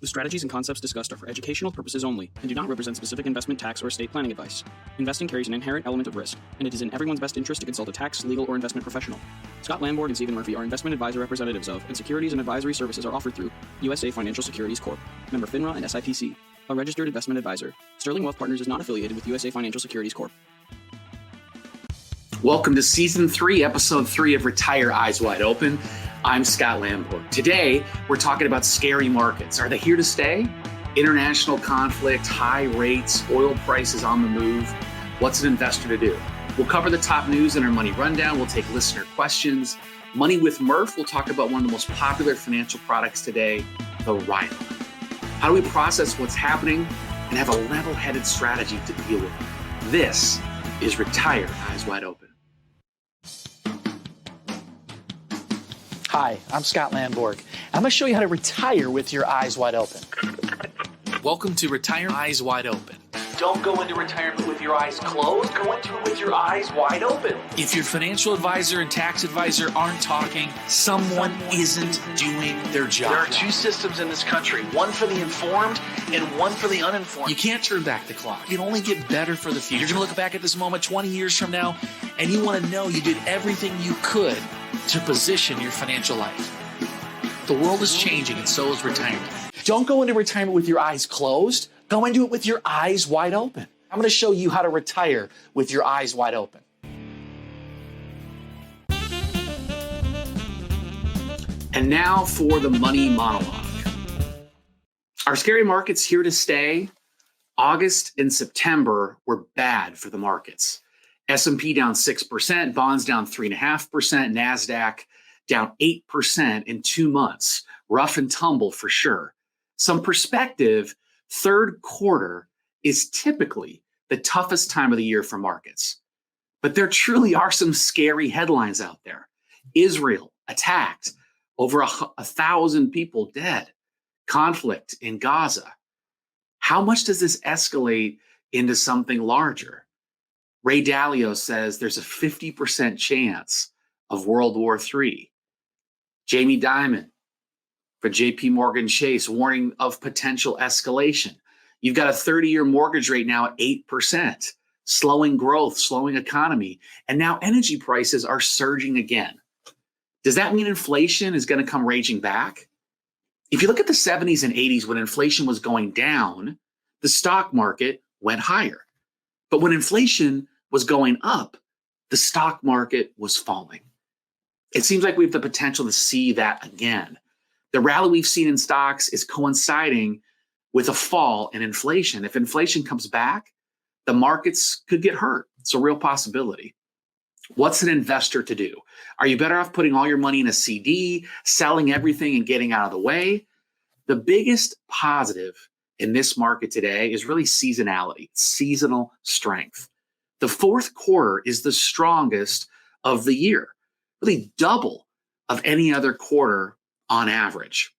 The strategies and concepts discussed are for educational purposes only and do not represent specific investment, tax, or estate planning advice. Investing carries an inherent element of risk, and it is in everyone's best interest to consult a tax, legal, or investment professional. Scot, Landborg, and Stephen Murphy are investment advisor representatives of, and securities and advisory services are offered through USA Financial Securities Corp., member FINRA and SIPC, a registered investment advisor. Sterling Wealth Partners is not affiliated with USA Financial Securities Corp. Welcome to Season 3, Episode 3 of Retire Eyes Wide Open. I'm Scot Landborg. Today, we're talking about scary markets. Are they here to stay? International conflict, high rates, oil prices on the move. What's an investor to do? We'll cover the top news in our Money Rundown. We'll take listener questions. Money with Murph, we'll talk about one of the most popular financial products today, the RILA. How do we process what's happening and have a level-headed strategy to deal with it? This is Retire Eyes Wide Open. Hi, I'm Scot Landborg. I'm going to show you how to retire with your eyes wide open. Welcome to Retire Eyes Wide Open. Don't go into retirement with your eyes closed. Go into it with your eyes wide open. If your financial advisor and tax advisor aren't talking, someone isn't doing their job. There are two systems in this country, one for the informed and one for the uninformed. You can't turn back the clock. You can only get better for the future. You're going to look back at this moment 20 years from now, and you want to know you did everything you could to position your financial life. The world is changing, and so is retirement. Don't go into retirement with your eyes closed. Go into it with your eyes wide open. I'm going to show you how to retire with your eyes wide open. And now for the money monologue. Are scary markets here to stay? August and September were bad for the markets. S&P down 6%, bonds down 3.5%, NASDAQ down 8% in 2 months. Rough and tumble for sure. Some perspective, third quarter is typically the toughest time of the year for markets. But there truly are some scary headlines out there. Israel attacked, over 1,000 people dead. Conflict in Gaza. How much does this escalate into something larger? Ray Dalio says there's a 50% chance of World War III. Jamie Dimon for JP Morgan Chase warning of potential escalation. You've got a 30-year mortgage rate now at 8%, slowing growth, slowing economy, and now energy prices are surging again. Does that mean inflation is going to come raging back? If you look at the 70s and 80s when inflation was going down, the stock market went higher. But when inflation was going up, the stock market was falling. It seems like we have the potential to see that again. The rally we've seen in stocks is coinciding with a fall in inflation. If inflation comes back, the markets could get hurt. It's a real possibility. What's an investor to do? Are you better off putting all your money in a CD, selling everything and getting out of the way? The biggest positive in this market today is really seasonality, seasonal strength. The fourth quarter is the strongest of the year, really double of any other quarter on average.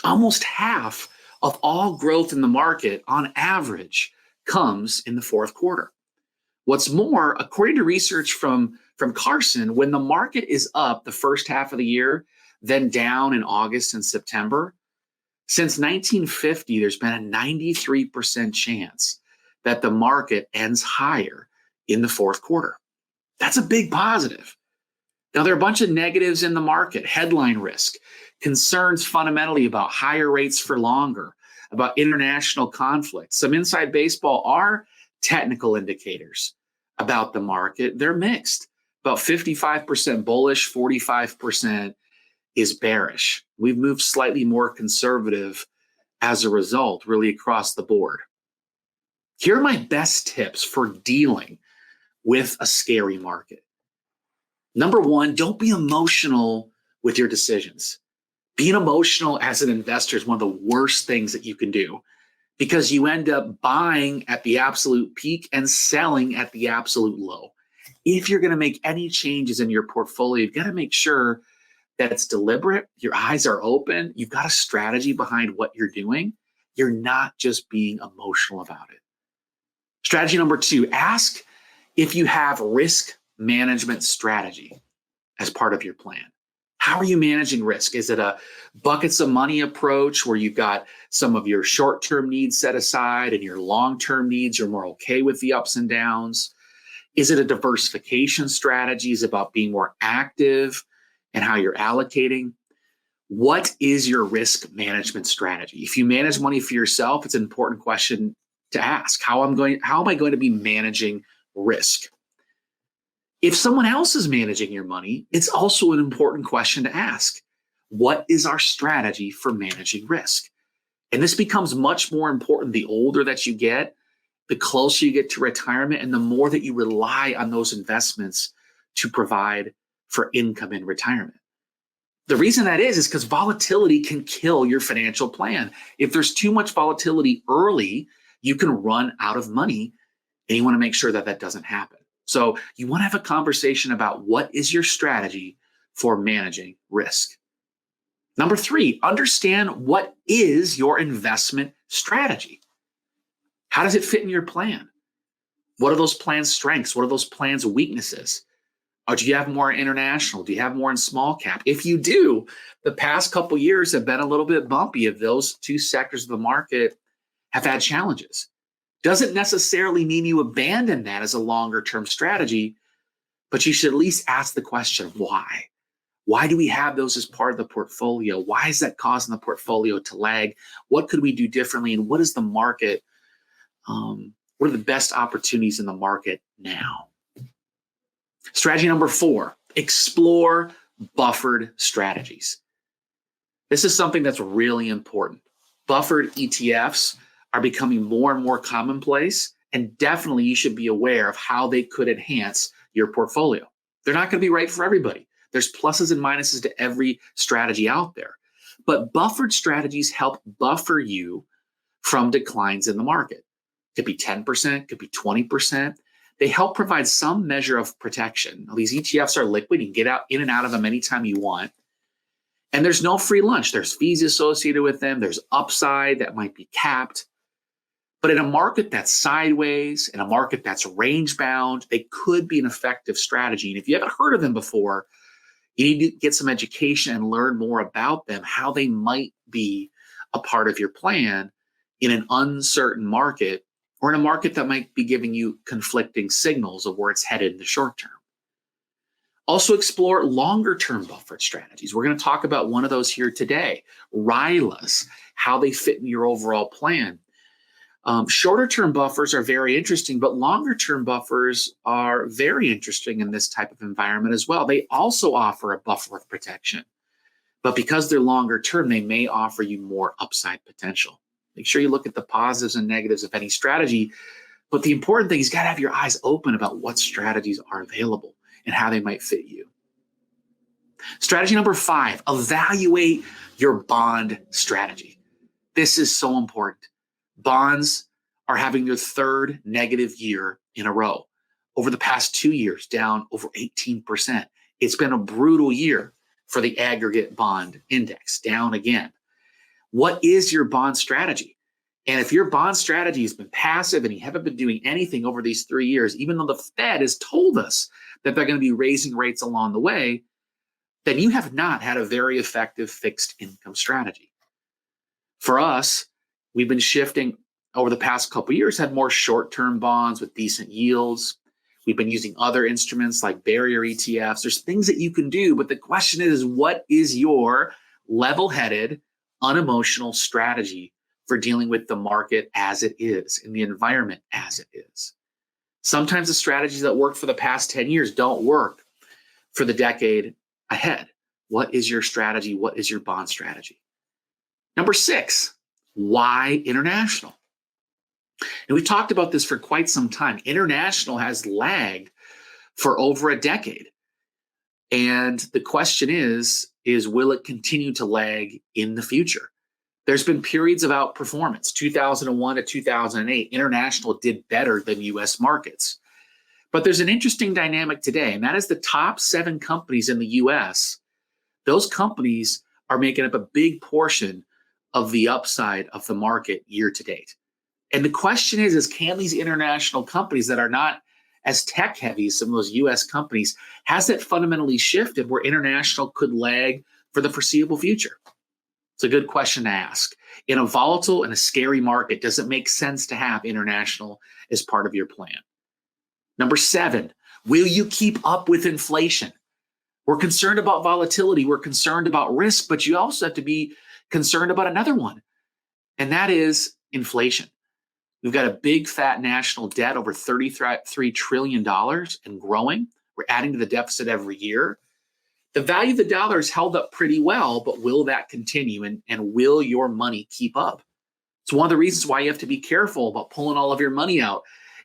Almost half of all growth in the market on average comes in the fourth quarter. What's more, according to research from Carson, when the market is up the first half of the year, then down in August and September, since 1950, there's been a 93% chance that the market ends higher in the fourth quarter. That's a big positive. Now, there are a bunch of negatives in the market. Headline risk, concerns fundamentally about higher rates for longer, about international conflict. Some inside baseball are technical indicators about the market. They're mixed. About 55% bullish, 45% is bearish. We've moved slightly more conservative as a result, really across the board. Here are my best tips for dealing with a scary market. Number one, don't be emotional with your decisions. Being emotional as an investor is one of the worst things that you can do because you end up buying at the absolute peak and selling at the absolute low. If you're going to make any changes in your portfolio, you've got to make sure that it's deliberate, your eyes are open, you've got a strategy behind what you're doing. You're not just being emotional about it. Strategy number two, ask if you have risk management strategy as part of your plan. How are you managing risk? Is it a buckets of money approach where you've got some of your short-term needs set aside and your long-term needs, you're more okay with the ups and downs? Is it a diversification strategy? Is it about being more active and how you're allocating? What is your risk management strategy? If you manage money for yourself, it's an important question to ask. How am I going to be managing risk? If someone else is managing your money, it's also an important question to ask. What is our strategy for managing risk? And this becomes much more important the older that you get, the closer you get to retirement, and the more that you rely on those investments to provide for income in retirement. The reason that is because volatility can kill your financial plan. If there's too much volatility early, you can run out of money, and you want to make sure that that doesn't happen. So you want to have a conversation about what is your strategy for managing risk. Number 3, understand what is your investment strategy. How does it fit in your plan? What are those plans' strengths? What are those plans' weaknesses? Or do you have more international? Do you have more in small cap? If you do, the past couple of years have been a little bit bumpy if those two sectors of the market have had challenges. Doesn't necessarily mean you abandon that as a longer term strategy, but you should at least ask the question, why? Why do we have those as part of the portfolio? Why is that causing the portfolio to lag? What could we do differently? And what is the market? What are the best opportunities in the market now? Strategy number 4, explore buffered strategies. This is something that's really important. Buffered ETFs are becoming more and more commonplace, and definitely you should be aware of how they could enhance your portfolio. They're not going to be right for everybody. There's pluses and minuses to every strategy out there, but buffered strategies help buffer you from declines in the market. Could be 10%, could be 20%. They help provide some measure of protection. Now, these ETFs are liquid. You can get out in and out of them anytime you want. And there's no free lunch. There's fees associated with them. There's upside that might be capped. But in a market that's sideways, in a market that's range bound, they could be an effective strategy. And if you haven't heard of them before, you need to get some education and learn more about them, how they might be a part of your plan in an uncertain market, or in a market that might be giving you conflicting signals of where it's headed in the short term. Also explore longer term buffered strategies. We're going to talk about one of those here today, RILAs, how they fit in your overall plan. Shorter term buffers are very interesting, but longer term buffers are very interesting in this type of environment as well. They also offer a buffer of protection, but because they're longer term, they may offer you more upside potential. Make sure you look at the positives and negatives of any strategy, but the important thing is you got to have your eyes open about what strategies are available and how they might fit you. Strategy number 5, evaluate your bond strategy. This is so important. Bonds are having their 3rd negative year in a row. Over the past 2 years, down over 18%. It's been a brutal year for the aggregate bond index, down again. What is your bond strategy? And if your bond strategy has been passive and you haven't been doing anything over these 3 years, even though the Fed has told us that they're going to be raising rates along the way, then you have not had a very effective fixed income strategy. For us, we've been shifting over the past couple of years, had more short-term bonds with decent yields. We've been using other instruments like barrier ETFs. There's things that you can do, but the question is, what is your level-headed, unemotional strategy for dealing with the market as it is, in the environment as it is? Sometimes the strategies that worked for the past 10 years don't work for the decade ahead. What is your strategy? What is your bond strategy? Number 6, why international? And we've talked about this for quite some time. International has lagged for over a decade. And the question is will it continue to lag in the future? There's been periods of outperformance. 2001 to 2008, international did better than US markets. But there's an interesting dynamic today, and that is the top 7 companies in the US. Those companies are making up a big portion of the upside of the market year to date. And the question is can these international companies that are not as tech heavy as some of those US companies, has that fundamentally shifted where international could lag for the foreseeable future? It's a good question to ask. In a volatile and a scary market, does it make sense to have international as part of your plan? Number 7, will you keep up with inflation? We're concerned about volatility. We're concerned about risk, but you also have to be concerned about another one, and that is inflation. We've got a big fat national debt over $33 trillion and growing. We're adding to the deficit every year. The value of the dollar is held up pretty well, but will that continue? And will your money keep up? It's one of the reasons why you have to be careful about pulling all of your money out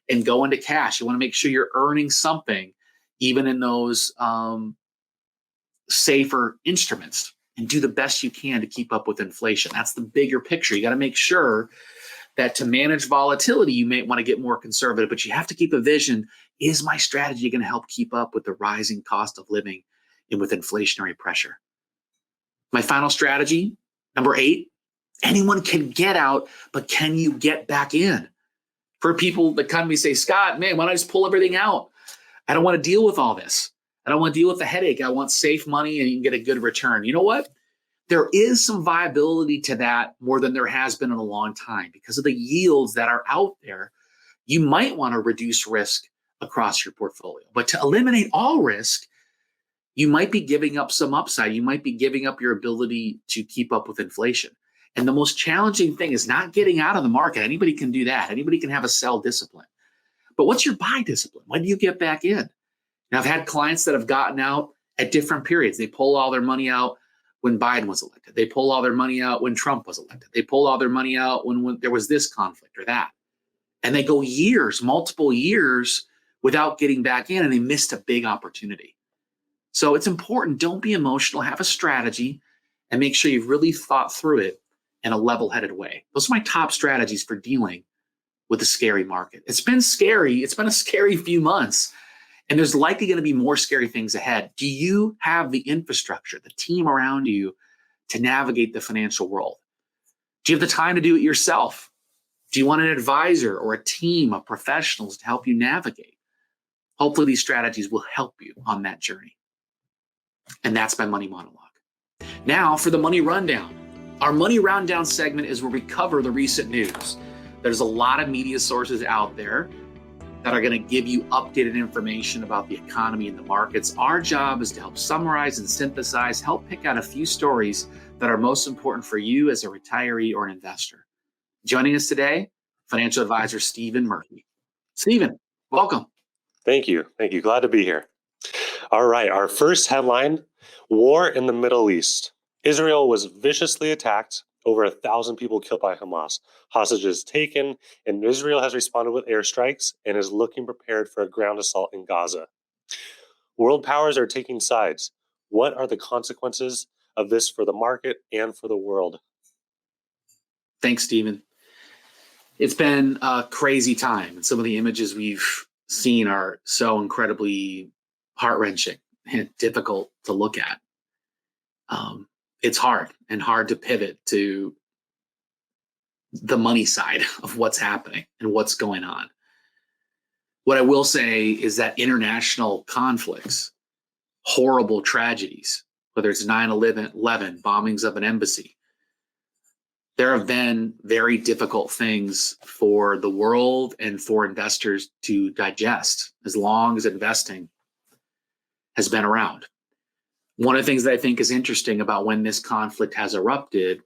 and go into cash. You want to make sure you're earning something, even in those safer instruments, and do the best you can to keep up with inflation. That's the bigger picture. You got to make sure that to manage volatility, you may want to get more conservative, but you have to keep a vision. Is my strategy going to help keep up with the rising cost of living and with inflationary pressure? My final strategy, number 8, anyone can get out, but can you get back in? For people that come to me say, Scott, man, why don't I just pull everything out? I don't want to deal with all this. I don't want to deal with the headache. I want safe money and you can get a good return. You know what? There is some viability to that more than there has been in a long time because of the yields that are out there. You might want to reduce risk across your portfolio, but to eliminate all risk, you might be giving up some upside. You might be giving up your ability to keep up with inflation. And the most challenging thing is not getting out of the market. Anybody can do that. Anybody can have a sell discipline. But what's your buy discipline? When do you get back in? Now, I've had clients that have gotten out at different periods. They pull all their money out when Biden was elected. They pull all their money out when Trump was elected. They pull all their money out when there was this conflict or that. And they go years, multiple years without getting back in, and they missed a big opportunity. So it's important. Don't be emotional. Have a strategy and make sure you've really thought through it in a level-headed way. Those are my top strategies for dealing with a scary market. It's been scary. It's been a scary few months. And there's likely going to be more scary things ahead. Do you have the infrastructure, the team around you to navigate the financial world? Do you have the time to do it yourself? Do you want an advisor or a team of professionals to help you navigate? Hopefully these strategies will help you on that journey. And that's my money monologue. Now for the money rundown. Our money rundown segment is where we cover the recent news. There's a lot of media sources out there that are going to give you updated information about the economy and the markets. Our job is to help summarize and synthesize, help pick out a few stories that are most important for you as a retiree or an investor. Joining us today, financial advisor Stephen Murphy. Stephen, welcome. Thank you. Thank you. Glad to be here. All right. Our first headline, war in the Middle East. Israel was viciously attacked. Over 1,000 people killed by Hamas. Hostages taken, and Israel has responded with airstrikes and is looking prepared for a ground assault in Gaza. World powers are taking sides. What are the consequences of this for the market and for the world? Thanks, Stephen. It's been a crazy time, and some of the images we've seen are so incredibly heart-wrenching and difficult to look at. It's hard to pivot to the money side of what's happening and what's going on. What I will say is that international conflicts, horrible tragedies, whether it's 9/11, bombings of an embassy, there have been very difficult things for the world and for investors to digest as long as investing has been around. One of the things that I think is interesting about when this conflict has erupted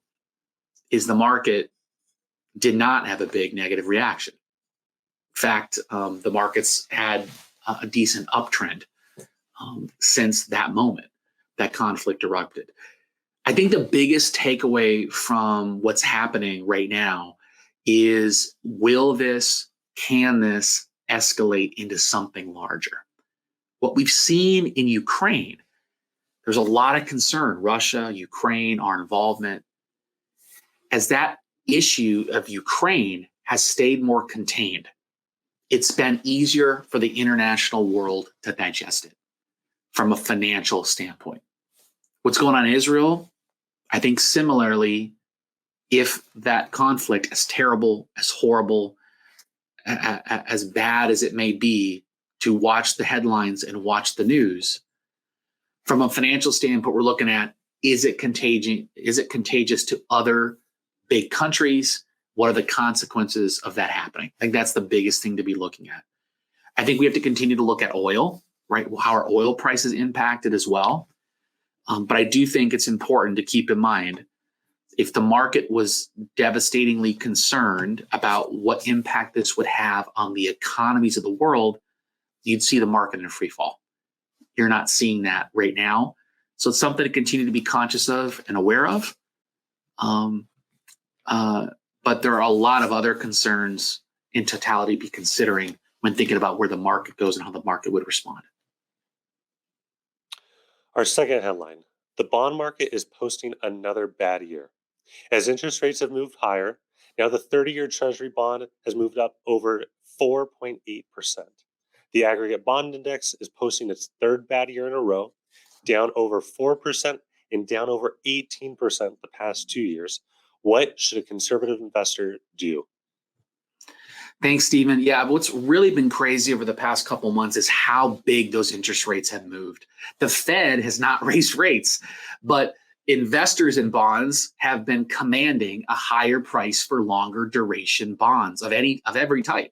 is the market did not have a big negative reaction. In fact, the markets had a decent uptrend since that moment that conflict erupted. I think the biggest takeaway from what's happening right now is, can this escalate into something larger? What we've seen in Ukraine, there's a lot of concern, Russia, Ukraine, our involvement, as that issue of Ukraine has stayed more contained. It's been easier for the international world to digest it from a financial standpoint. What's going on in Israel, I think similarly, if that conflict, as terrible, as horrible, as bad as it may be, to watch the headlines and watch the news. From a financial standpoint, we're looking at, is it contagious? Is it contagious to other big countries? What are the consequences of that happening? I think that's the biggest thing to be looking at. I think we have to continue to look at oil, right? How are oil prices impacted as well? But I do think it's important to keep in mind, if the market was devastatingly concerned about what impact this would have on the economies of the world, you'd see the market in a free fall. You're not seeing that right now. So it's something to continue to be conscious of and aware of. But there are a lot of other concerns in totality to be considering when thinking about where the market goes and how the market would respond. Our second headline: the bond market is posting another bad year. As interest rates have moved higher, now the 30-year Treasury bond has moved up over 4.8%. The aggregate bond index is posting its third bad year in a row, down over 4% and down over 18% the past 2 years. What should a conservative investor do? Thanks, Stephen. Yeah, what's really been crazy over the past couple months is how big those interest rates have moved. The Fed has not raised rates, but investors in bonds have been commanding a higher price for longer duration bonds of every type.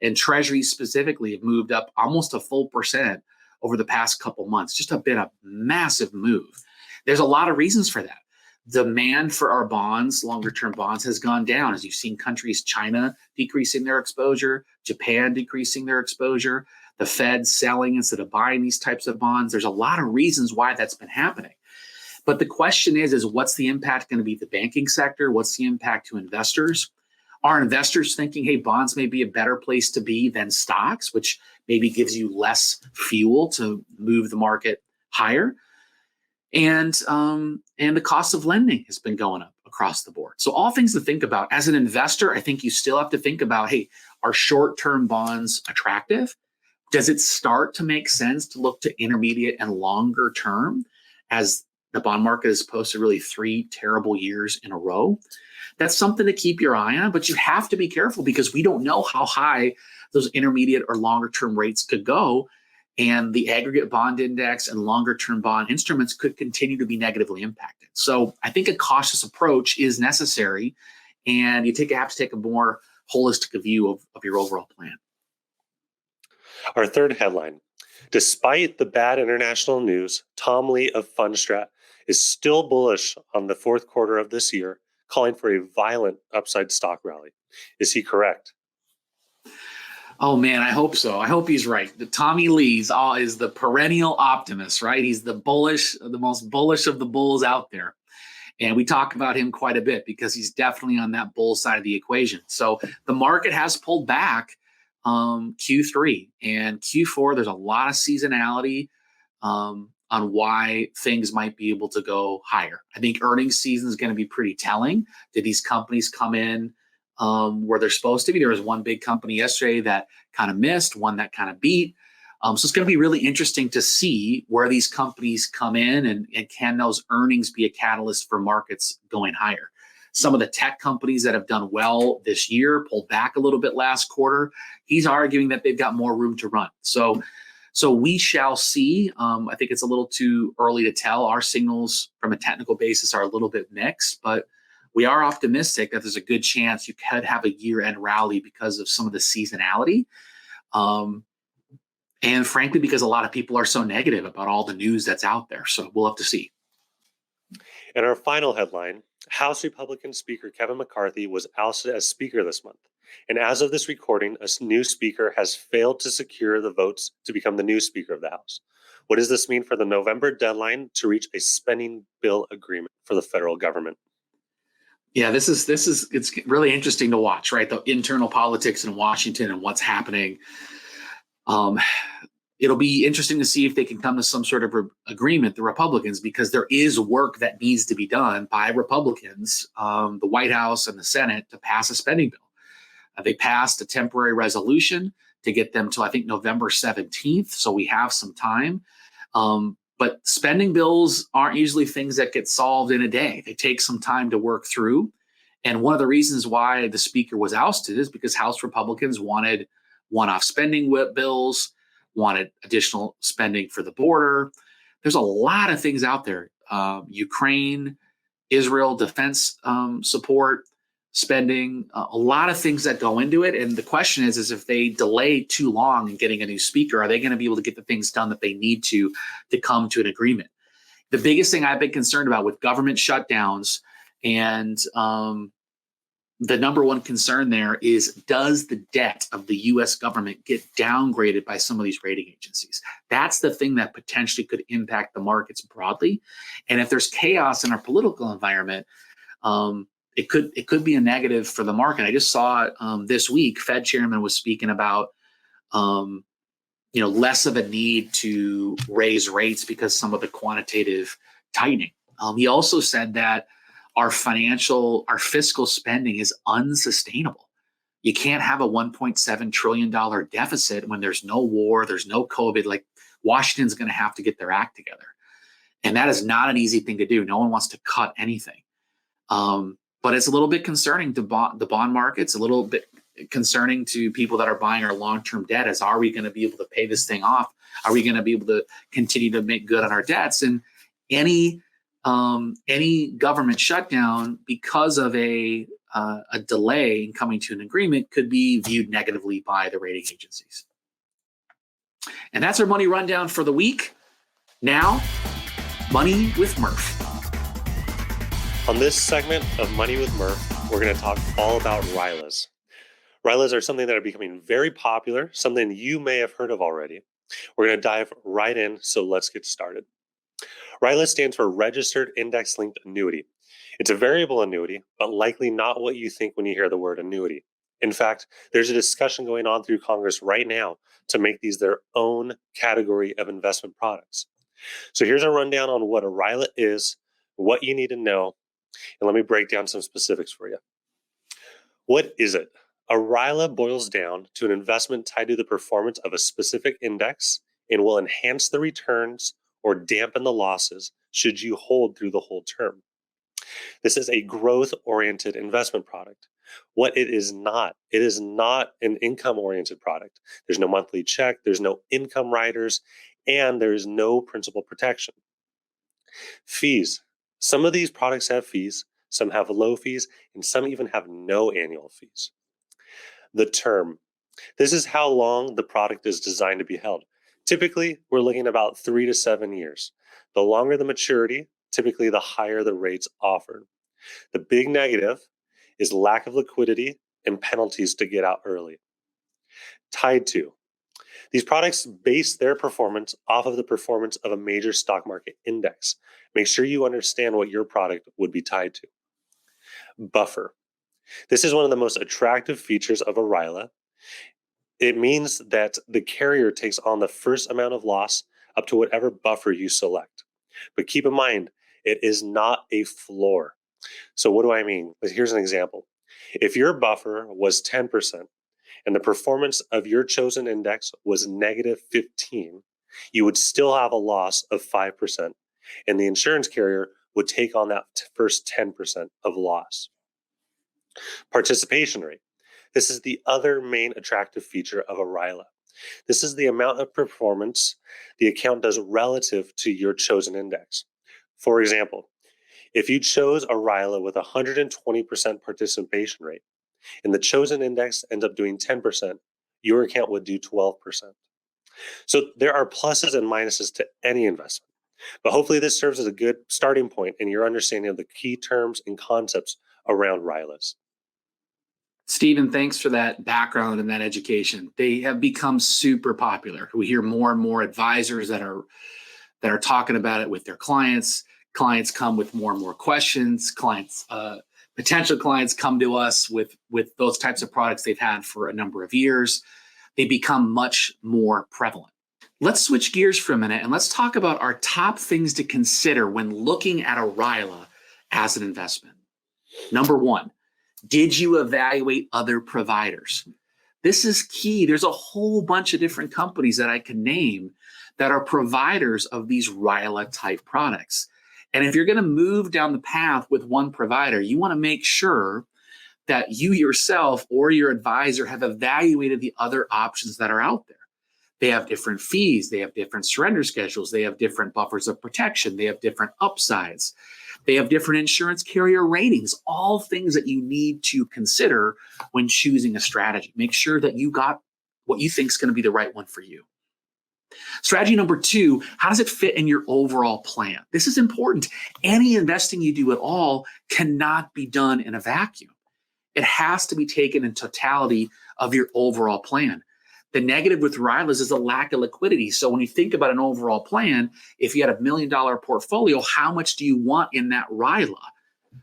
And treasuries specifically have moved up almost a full percent over the past couple months. Just been a massive move. There's a lot of reasons for that. Demand for our bonds, longer term bonds, has gone down as you've seen countries, China decreasing their exposure, Japan decreasing their exposure, the Fed selling instead of buying these types of bonds. There's a lot of reasons why that's been happening. But the question is what's the impact going to be to the banking sector? What's the impact to investors? Are investors thinking, hey, bonds may be a better place to be than stocks, which maybe gives you less fuel to move the market higher? And the cost of lending has been going up across the board. So all things to think about. As an investor, I think you still have to think about, hey, are short-term bonds attractive? Does it start to make sense to look to intermediate and longer term, as the bond market has posted really 3 terrible years in a row? That's something to keep your eye on, but you have to be careful because we don't know how high those intermediate or longer term rates could go. And the aggregate bond index and longer term bond instruments could continue to be negatively impacted. So I think a cautious approach is necessary, and you have to take a more holistic view of your overall plan. Our third headline: despite the bad international news, Tom Lee of Fundstrat is still bullish on the fourth quarter of this year, calling for a violent upside stock rally. Is he correct? Oh man, I hope so. I hope he's right. The Tommy Lee's is the perennial optimist, right? He's the most bullish of the bulls out there. And we talk about him quite a bit because he's definitely on that bull side of the equation. So the market has pulled back Q3 and Q4. There's a lot of seasonality on why things might be able to go higher. I think earnings season is going to be pretty telling. Did these companies come in where they're supposed to be? There was one big company yesterday that kind of missed, one that kind of beat. So it's going to be really interesting to see where these companies come in and can those earnings be a catalyst for markets going higher. Some of the tech companies that have done well this year pulled back a little bit last quarter. He's arguing that they've got more room to run. So we shall see. I think it's a little too early to tell. Our signals from a technical basis are a little bit mixed, but we are optimistic that there's a good chance you could have a year-end rally because of some of the seasonality. And frankly, because a lot of people are so negative about all the news that's out there. So we'll have to see. And our final headline: House Republican Speaker Kevin McCarthy was ousted as Speaker this month. And as of this recording, a new Speaker has failed to secure the votes to become the new Speaker of the House. What does this mean for the November deadline to reach a spending bill agreement for the federal government? Yeah, it's really interesting to watch, right? The internal politics in Washington and what's happening. It'll be interesting to see if they can come to some sort of agreement, the Republicans, because there is work that needs to be done by Republicans, the White House and the Senate, to pass a spending bill. They passed a temporary resolution to get them to, I think, November 17th. So we have some time. But spending bills aren't usually things that get solved in a day. They take some time to work through. And one of the reasons why the Speaker was ousted is because House Republicans wanted one-off spending bills. wanted additional spending for the border. There's a lot of things out there. Ukraine, Israel defense support spending, a lot of things that go into it. And the question is if they delay too long in getting a new speaker, are they going to be able to get the things done that they need to come to an agreement? The biggest thing I've been concerned about with government shutdowns and the number one concern there is, does the debt of the U.S. government get downgraded by some of these rating agencies? That's the thing that potentially could impact the markets broadly. And if there's chaos in our political environment, it could be a negative for the market. I just saw this week, Fed chairman was speaking about less of a need to raise rates because some of the quantitative tightening. He also said that our fiscal spending is unsustainable. You can't have a $1.7 trillion deficit when there's no war, there's no COVID. Like, Washington's going to have to get their act together. And that is not an easy thing to do. No one wants to cut anything. But it's a little bit concerning to the bond markets, a little bit concerning to people that are buying our long-term debt, as are we going to be able to pay this thing off? Are we going to be able to continue to make good on our debts? And any government shutdown, because of a delay in coming to an agreement, could be viewed negatively by the rating agencies. And that's our money rundown for the week. Now, Money with Murph. On this segment of Money with Murph, we're going to talk all about RILAs. RILAs are something that are becoming very popular, something you may have heard of already. We're going to dive right in, so let's get started. RILA stands for Registered Index-Linked Annuity. It's a variable annuity, but likely not what you think when you hear the word annuity. In fact, there's a discussion going on through Congress right now to make these their own category of investment products. So here's a rundown on what a RILA is, what you need to know, and let me break down some specifics for you. What is it? A RILA boils down to an investment tied to the performance of a specific index and will enhance the returns or dampen the losses should you hold through the whole term. This is a growth-oriented investment product. What it is not an income-oriented product. There's no monthly check, there's no income riders, and there is no principal protection. Fees. Some of these products have fees, some have low fees, and some even have no annual fees. The term. This is how long the product is designed to be held. Typically, we're looking at about 3 to 7 years. The longer the maturity, typically the higher the rates offered. The big negative is lack of liquidity and penalties to get out early. Tied to. These products base their performance off of the performance of a major stock market index. Make sure you understand what your product would be tied to. Buffer. This is one of the most attractive features of a RILA. It means that the carrier takes on the first amount of loss up to whatever buffer you select. But keep in mind, it is not a floor. So what do I mean? Here's an example. If your buffer was 10% and the performance of your chosen index was negative 15, you would still have a loss of 5%, and the insurance carrier would take on that first 10% of loss. Participation rate. This is the other main attractive feature of a RILA. This is the amount of performance the account does relative to your chosen index. For example, if you chose a RILA with 120% participation rate and the chosen index ends up doing 10%, your account would do 12%. So there are pluses and minuses to any investment, but hopefully this serves as a good starting point in your understanding of the key terms and concepts around RILAs. Stephen, thanks for that background and that education. They have become super popular. We hear more and more advisors that are talking about it with their clients. Clients come with more and more questions. Potential clients come to us with those types of products they've had for a number of years. They become much more prevalent. Let's switch gears for a minute and let's talk about our top things to consider when looking at a RILA as an investment. Number one, did you evaluate other providers? This is key. There's a whole bunch of different companies that I can name that are providers of these RILA type products. And if you're going to move down the path with one provider, you want to make sure that you yourself or your advisor have evaluated the other options that are out there. They have different fees. They have different surrender schedules. They have different buffers of protection. They have different upsides. They have different insurance carrier ratings, all things that you need to consider when choosing a strategy. Make sure that you got what you think is going to be the right one for you. Strategy number 2, how does it fit in your overall plan? This is important. Any investing you do at all cannot be done in a vacuum. It has to be taken in totality of your overall plan. The negative with RILAs is a lack of liquidity. So when you think about an overall plan, if you had $1 million portfolio, how much do you want in that RILA?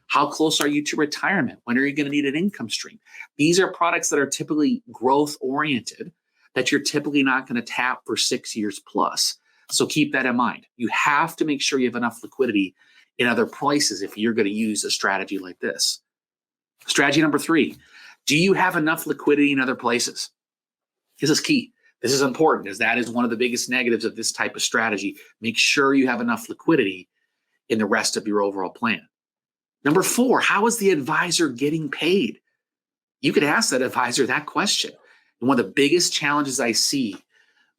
How close are you to retirement? When are you going to need an income stream? These are products that are typically growth oriented that you're typically not going to tap for 6 years plus. So keep that in mind. You have to make sure you have enough liquidity in other places if you're going to use a strategy like this. Strategy number 3, do you have enough liquidity in other places? This is key. This is important, as that is one of the biggest negatives of this type of strategy. Make sure you have enough liquidity in the rest of your overall plan. Number 4, how is the advisor getting paid? You could ask that advisor that question. And one of the biggest challenges I see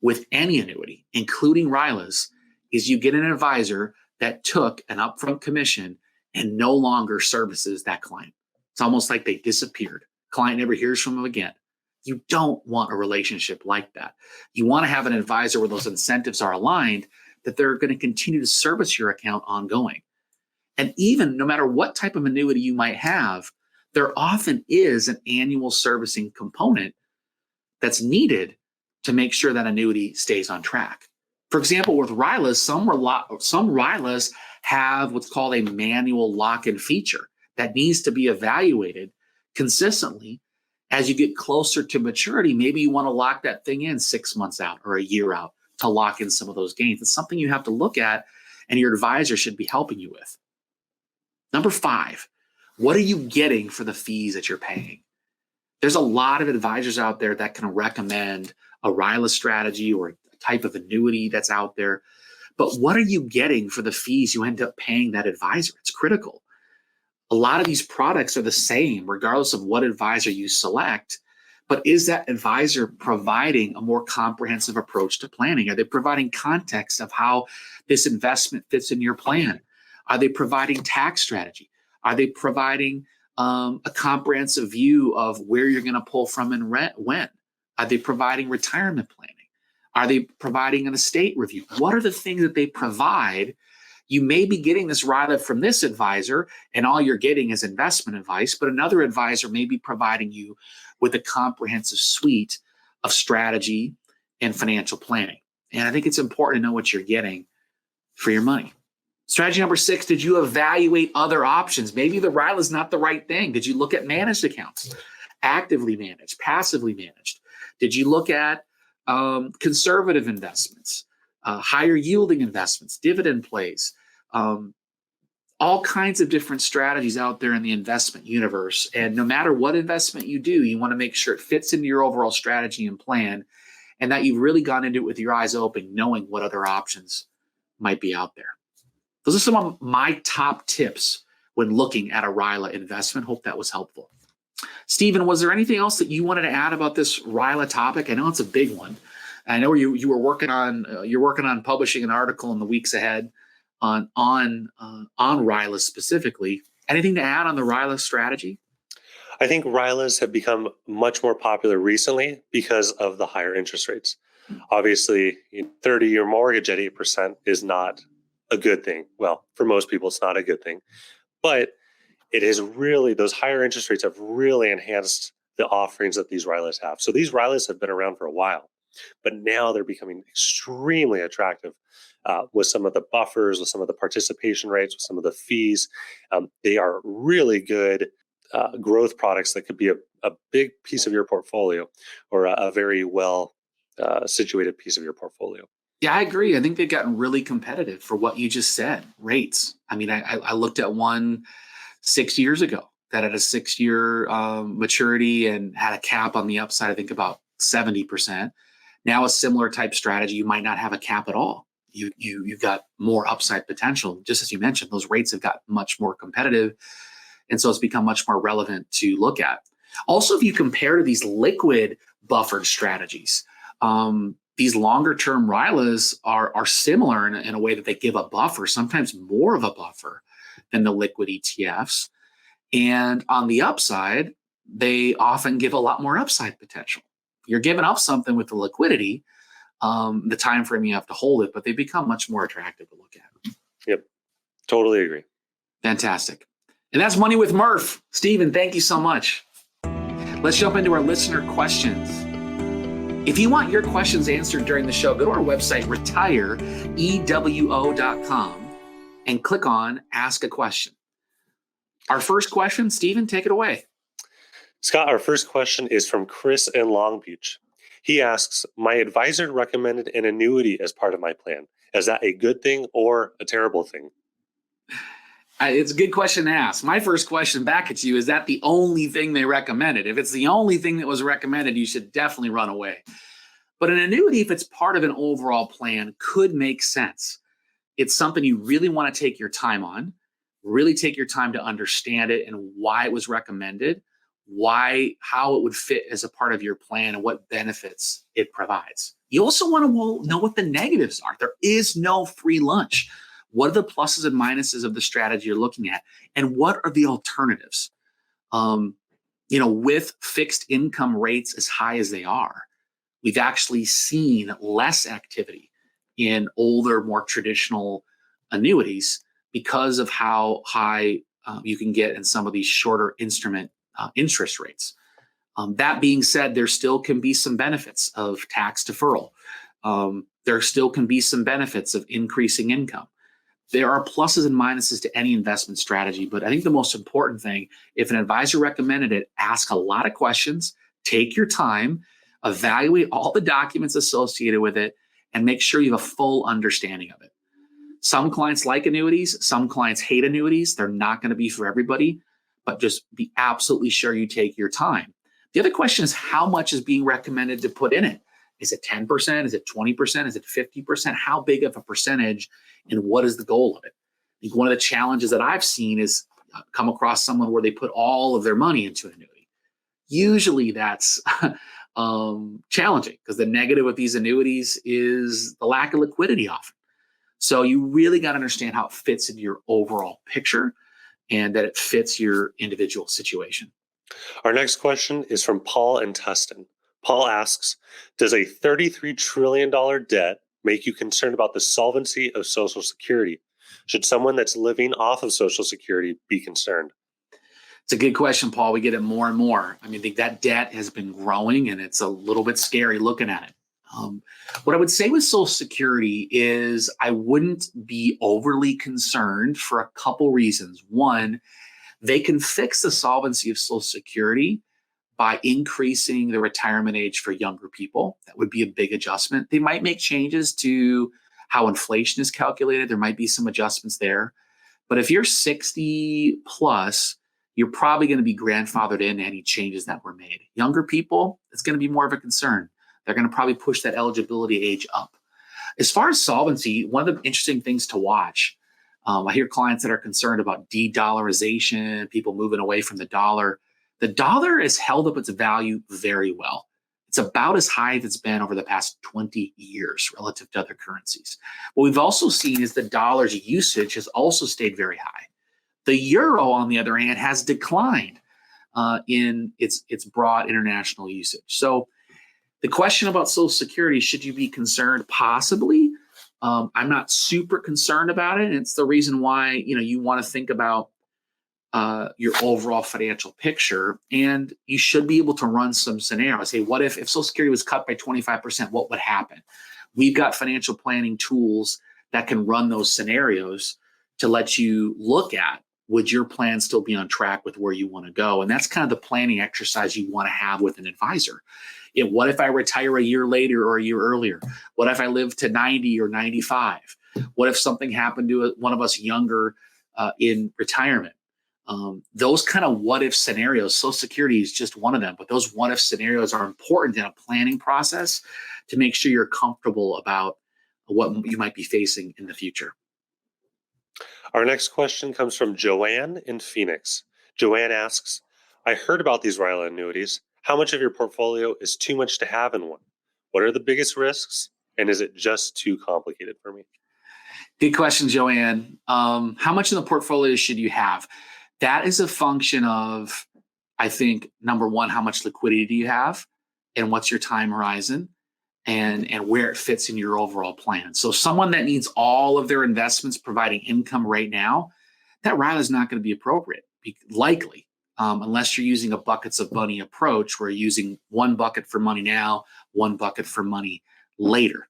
with any annuity, including RILAs, is you get an advisor that took an upfront commission and no longer services that client. It's almost like they disappeared. Client never hears from them again. You don't want a relationship like that. You want to have an advisor where those incentives are aligned, that they're going to continue to service your account ongoing. And even no matter what type of annuity you might have, there often is an annual servicing component that's needed to make sure that annuity stays on track. For example, with RILAs, some RILAs have what's called a manual lock-in feature that needs to be evaluated consistently. As you get closer to maturity, maybe you want to lock that thing in 6 months out or a year out to lock in some of those gains. It's something you have to look at, and your advisor should be helping you with. Number 5, what are you getting for the fees that you're paying? There's a lot of advisors out there that can recommend a RILA strategy or a type of annuity that's out there. But what are you getting for the fees you end up paying that advisor? It's critical. A lot of these products are the same, regardless of what advisor you select. But is that advisor providing a more comprehensive approach to planning? Are they providing context of how this investment fits in your plan? Are they providing tax strategy? Are they providing a comprehensive view of where you're going to pull from and when? Are they providing retirement planning? Are they providing an estate review? What are the things that they provide? You may be getting this RILA from this advisor, and all you're getting is investment advice, but another advisor may be providing you with a comprehensive suite of strategy and financial planning. And I think it's important to know what you're getting for your money. Strategy number 6, did you evaluate other options? Maybe the RILA is not the right thing. Did you look at managed accounts, actively managed, passively managed? Did you look at conservative investments, higher yielding investments, dividend plays, all kinds of different strategies out there in the investment universe. And no matter what investment you do, you want to make sure it fits into your overall strategy and plan, and that you've really gone into it with your eyes open, knowing what other options might be out there. Those are some of my top tips when looking at a RILA investment. Hope that was helpful. Stephen, was there anything else that you wanted to add about this RILA topic? I know it's a big one. I know you were working on publishing an article in the weeks ahead on RILA specifically. Anything to add on the RILA strategy? I think RILAs have become much more popular recently because of the higher interest rates. Obviously, 30-year mortgage at 8% is not a good thing. Well, for most people, it's not a good thing. But it is really, those higher interest rates have really enhanced the offerings that these RILAs have. So these RILAs have been around for a while, but now they're becoming extremely attractive with some of the buffers, with some of the participation rates, with some of the fees. They are really good growth products that could be a big piece of your portfolio, or a very well situated piece of your portfolio. Yeah, I agree. I think they've gotten really competitive for what you just said, rates. I mean, I looked at one 6 years ago that had a 6-year maturity and had a cap on the upside, I think about 70%. Now a similar type strategy, you might not have a cap at all. You've got more upside potential. Just as you mentioned, those rates have got much more competitive. And so it's become much more relevant to look at. Also, if you compare to these liquid buffered strategies, these longer term RILAs are similar in a way that they give a buffer, sometimes more of a buffer than the liquid ETFs. And on the upside, they often give a lot more upside potential. You're giving up something with the liquidity, the time frame you have to hold it, but they become much more attractive to look at. Yep, totally agree. Fantastic. And that's Money with Murph. Stephen, thank you so much. Let's jump into our listener questions. If you want your questions answered during the show, go to our website, retireewo.com, and click on Ask a Question. Our first question, Stephen, take it away. Scott, our first question is from Chris in Long Beach. He asks, my advisor recommended an annuity as part of my plan. Is that a good thing or a terrible thing? It's a good question to ask. My first question back at you, is that the only thing they recommended? If it's the only thing that was recommended, you should definitely run away. But an annuity, if it's part of an overall plan, could make sense. It's something you really want to take your time on, really take your time to understand it and why it was recommended, how it would fit as a part of your plan and what benefits it provides. You also want to know what the negatives are. There is no free lunch. What are the pluses and minuses of the strategy you're looking at? And what are the alternatives? With fixed income rates as high as they are, we've actually seen less activity in older, more traditional annuities because of how high you can get in some of these shorter instrument interest rates. That being said, there still can be some benefits of tax deferral. There still can be some benefits of increasing income. There are pluses and minuses to any investment strategy, but I think the most important thing, if an advisor recommended it, ask a lot of questions, take your time, evaluate all the documents associated with it, and make sure you have a full understanding of it. Some clients like annuities, some clients hate annuities. They're not going to be for everybody, but just be absolutely sure you take your time. The other question is, how much is being recommended to put in it? Is it 10%? Is it 20%? Is it 50%? How big of a percentage, and what is the goal of it? I think one of the challenges that I've seen is come across someone where they put all of their money into an annuity. Usually that's challenging because the negative with these annuities is the lack of liquidity often. So you really got to understand how it fits into your overall picture and that it fits your individual situation. Our next question is from Paul in Tustin. Paul asks, does a $33 trillion debt make you concerned about the solvency of Social Security? Should someone that's living off of Social Security be concerned? It's a good question, Paul. We get it more and more. I think that debt has been growing and it's a little bit scary looking at it. What I would say with Social Security is I wouldn't be overly concerned for a couple reasons. One, they can fix the solvency of Social Security by increasing the retirement age for younger people. That would be a big adjustment. They might make changes to how inflation is calculated. There might be some adjustments there. But if you're 60 plus, you're probably going to be grandfathered in any changes that were made. Younger people, it's going to be more of a concern. They're going to probably push that eligibility age up. As far as solvency, one of the interesting things to watch, I hear clients that are concerned about de-dollarization, people moving away from the dollar. The dollar has held up its value very well. It's about as high as it's been over the past 20 years relative to other currencies. What we've also seen is the dollar's usage has also stayed very high. The euro, on the other hand, has declined in its broad international usage. So the question about Social Security, should you be concerned? Possibly. I'm not super concerned about it. It's the reason why you want to think about your overall financial picture, and you should be able to run some scenarios. Hey, what if Social Security was cut by 25%? What would happen? We've got financial planning tools that can run those scenarios to let you look at, would your plan still be on track with where you want to go? And that's kind of the planning exercise you want to have with an advisor. What if I retire a year later or a year earlier? What if I live to 90 or 95? What if something happened to one of us younger in retirement? Those kind of what if scenarios, Social Security is just one of them, but those what if scenarios are important in a planning process to make sure you're comfortable about what you might be facing in the future. Our next question comes from Joanne in Phoenix. Joanne asks, I heard about these RILA annuities. How much of your portfolio is too much to have in one? What are the biggest risks? And is it just too complicated for me? Good question, Joanne. How much in the portfolio should you have? That is a function of, I think, number one, how much liquidity do you have and what's your time horizon and where it fits in your overall plan. So someone that needs all of their investments providing income right now, that RILA is not going to be appropriate, likely, unless you're using a buckets of money approach where you're using one bucket for money now, one bucket for money later.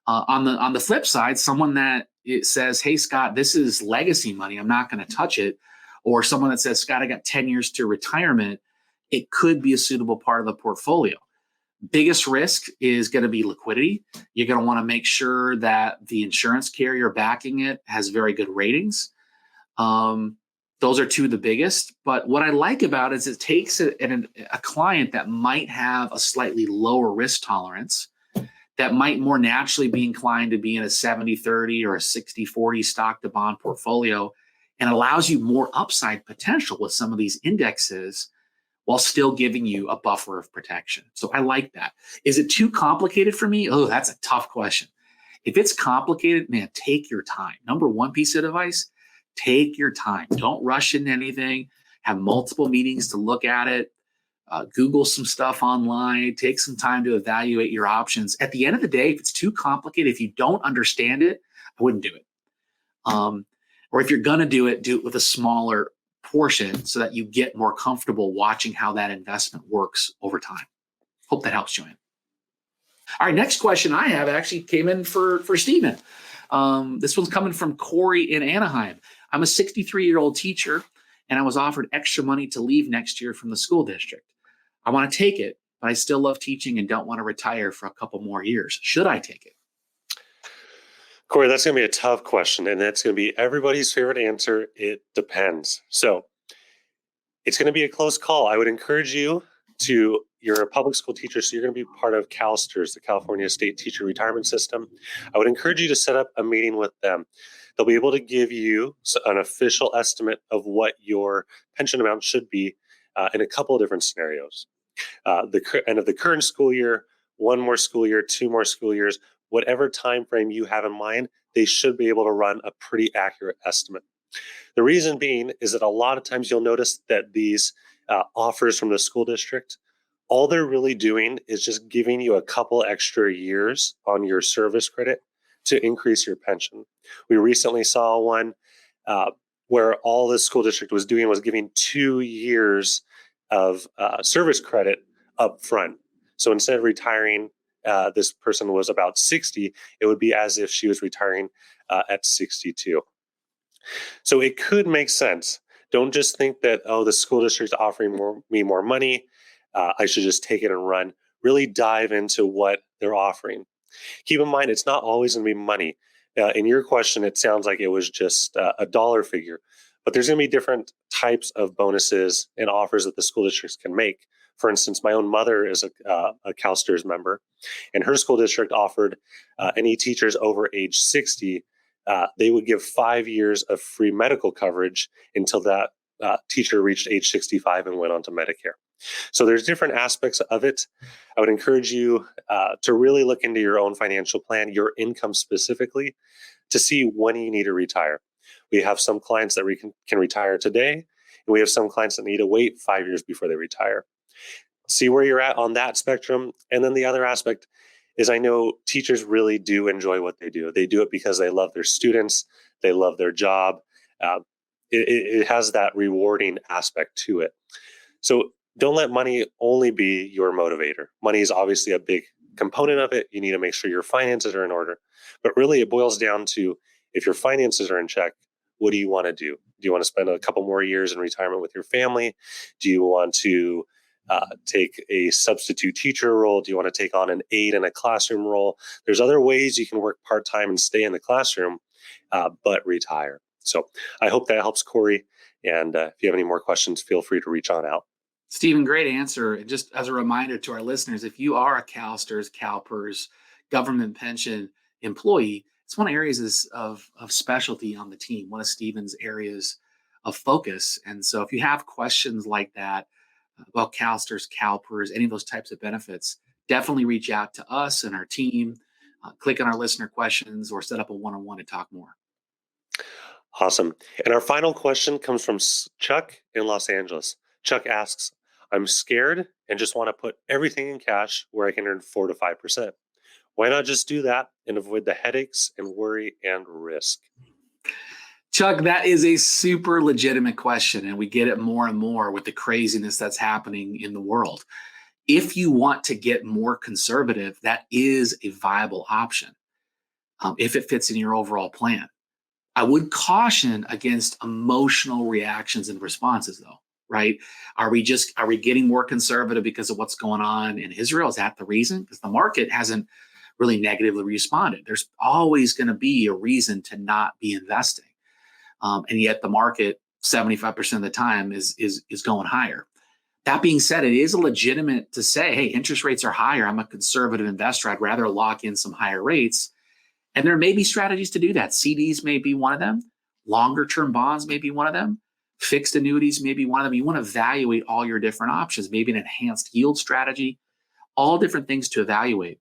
On the flip side, someone that it says, hey, Scott, this is legacy money, I'm not going to touch it. Or someone that says, Scott, I got 10 years to retirement, it could be a suitable part of the portfolio. Biggest risk is going to be liquidity. You're going to want to make sure that the insurance carrier backing it has very good ratings. Those are two of the biggest. But what I like about it is it takes a client that might have a slightly lower risk tolerance, that might more naturally be inclined to be in a 70-30 or a 60-40 stock to bond portfolio, and allows you more upside potential with some of these indexes while still giving you a buffer of protection. So I like that. Is it too complicated for me? Oh, that's a tough question. If it's complicated, man, take your time. Number one piece of advice, take your time. Don't rush into anything. Have multiple meetings to look at it. Google some stuff online. Take some time to evaluate your options. At the end of the day, if it's too complicated, if you don't understand it, I wouldn't do it. Or if you're going to do it with a smaller portion so that you get more comfortable watching how that investment works over time. Hope that helps, Joanne. All right, next question I have actually came in for Stephen. This one's coming from Corey in Anaheim. I'm a 63-year-old teacher, and I was offered extra money to leave next year from the school district. I want to take it, but I still love teaching and don't want to retire for a couple more years. Should I take it? Corey, that's going to be a tough question, and that's going to be everybody's favorite answer. It depends. So it's going to be a close call. I would encourage you you're a public school teacher, so you're going to be part of CalSTRS, the California State Teacher Retirement System. I would encourage you to set up a meeting with them. They'll be able to give you an official estimate of what your pension amount should be in a couple of different scenarios. The end of the current school year, one more school year, two more school years, whatever time frame you have in mind, they should be able to run a pretty accurate estimate. The reason being is that a lot of times you'll notice that these offers from the school district, all they're really doing is just giving you a couple extra years on your service credit to increase your pension. We recently saw one where all the school district was doing was giving 2 years of service credit up front. So instead of retiring, this person was about 60, it would be as if she was retiring at 62. So it could make sense. Don't just think that, oh, the school district's offering me more money, I should just take it and run. Really dive into what they're offering. Keep in mind, it's not always going to be money. In your question, it sounds like it was just a dollar figure, but there's going to be different types of bonuses and offers that the school districts can make. For instance, my own mother is a CalSTRS member, and her school district offered any teachers over age 60, they would give 5 years of free medical coverage until that teacher reached age 65 and went on to Medicare. So there's different aspects of it. I would encourage you to really look into your own financial plan, your income specifically, to see when you need to retire. We have some clients that can retire today, and we have some clients that need to wait 5 years before they retire. See where you're at on that spectrum. And then the other aspect is I know teachers really do enjoy what they do. They do it because they love their students. They love their job. It has that rewarding aspect to it. So don't let money only be your motivator. Money is obviously a big component of it. You need to make sure your finances are in order. But really, it boils down to, if your finances are in check, what do you want to do? Do you want to spend a couple more years in retirement with your family? Do you want to take a substitute teacher role? Do you want to take on an aide in a classroom role? There's other ways you can work part-time and stay in the classroom, but retire. So I hope that helps, Corey. And if you have any more questions, feel free to reach on out. Stephen, great answer. Just as a reminder to our listeners, if you are a CalSTRS, CalPERS, government pension employee, it's one of the areas of specialty on the team, one of Stephen's areas of focus. And so if you have questions like that about CalSTRS, CalPERS, any of those types of benefits, definitely reach out to us and our team. click on our listener questions or set up a one-on-one to talk more. Awesome. And our final question comes from Chuck in Los Angeles. Chuck asks, I'm scared and just want to put everything in cash where I can earn 4 to 5%. Why not just do that and avoid the headaches and worry and risk? Chuck, that is a super legitimate question, and we get it more and more with the craziness that's happening in the world. If you want to get more conservative, that is a viable option if it fits in your overall plan. I would caution against emotional reactions and responses, though, right? Are we getting more conservative because of what's going on in Israel? Is that the reason? Because the market hasn't really negatively responded. There's always going to be a reason to not be investing. And yet the market 75% of the time is going higher. That being said, it is legitimate to say, hey, interest rates are higher. I'm a conservative investor. I'd rather lock in some higher rates. And there may be strategies to do that. CDs may be one of them. Longer term bonds may be one of them. Fixed annuities may be one of them. You want to evaluate all your different options, maybe an enhanced yield strategy, all different things to evaluate.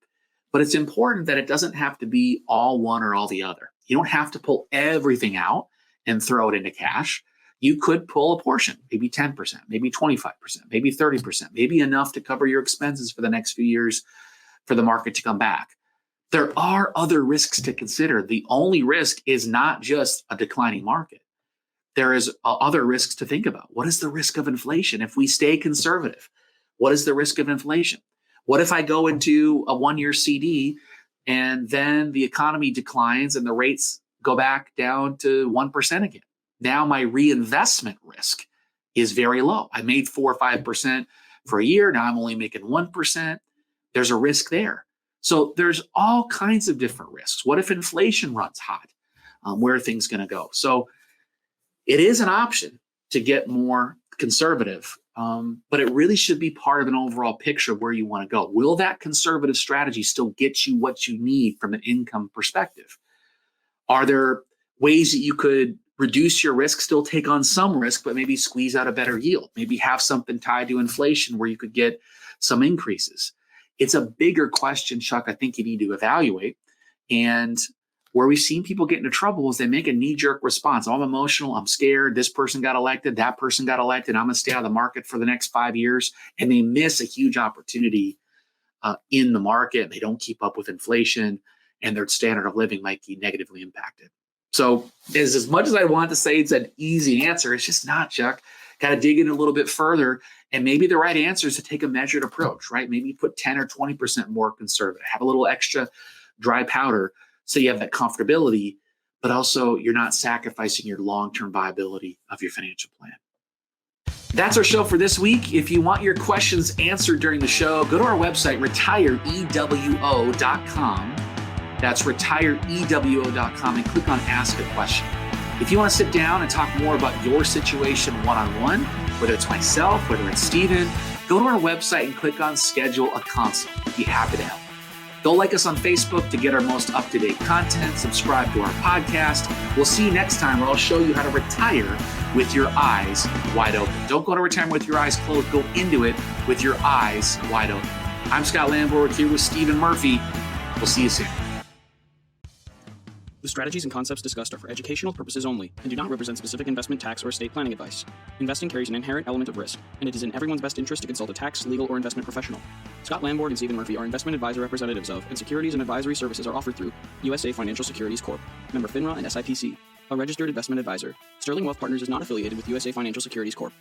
But it's important that it doesn't have to be all one or all the other. You don't have to pull everything out and throw it into cash. You could pull a portion, maybe 10%, maybe 25%, maybe 30%, maybe enough to cover your expenses for the next few years for the market to come back. There are other risks to consider. The only risk is not just a declining market. There is other risks to think about. What is the risk of inflation? If we stay conservative, what is the risk of inflation? What if I go into a one-year CD and then the economy declines and the rates go back down to 1% again? Now my reinvestment risk is very low. I made 4 or 5% for a year. Now I'm only making 1%. There's a risk there. So there's all kinds of different risks. What if inflation runs hot? Where are things going to go? So it is an option to get more conservative, but it really should be part of an overall picture of where you want to go. Will that conservative strategy still get you what you need from an income perspective? Are there ways that you could reduce your risk, still take on some risk, but maybe squeeze out a better yield? Maybe have something tied to inflation where you could get some increases. It's a bigger question, Chuck, I think you need to evaluate. And where we've seen people get into trouble is they make a knee-jerk response. I'm emotional. I'm scared. This person got elected. That person got elected. I'm going to stay out of the market for the next 5 years. And they miss a huge opportunity in the market. They don't keep up with inflation, and their standard of living might be negatively impacted. So as much as I want to say it's an easy answer, it's just not, Chuck. Got to dig in a little bit further. And maybe the right answer is to take a measured approach, right? Maybe put 10 or 20% more conservative, have a little extra dry powder so you have that comfortability, but also you're not sacrificing your long-term viability of your financial plan. That's our show for this week. If you want your questions answered during the show, go to our website, retireewo.com. That's retireewo.com and click on Ask a Question. If you want to sit down and talk more about your situation one-on-one, whether it's myself, whether it's Steven, go to our website and click on Schedule a Consult. We'd be happy to help. Go like us on Facebook to get our most up-to-date content. Subscribe to our podcast. We'll see you next time where I'll show you how to retire with your eyes wide open. Don't go to retirement with your eyes closed. Go into it with your eyes wide open. I'm Scot Landborg here with Steven Murphy. We'll see you soon. The strategies and concepts discussed are for educational purposes only and do not represent specific investment, tax, or estate planning advice. Investing carries an inherent element of risk, and it is in everyone's best interest to consult a tax, legal, or investment professional. Scot Landborg and Steven Murphy are investment advisor representatives of, and securities and advisory services are offered through USA Financial Securities Corp., member FINRA and SIPC, a registered investment advisor. Sterling Wealth Partners is not affiliated with USA Financial Securities Corp.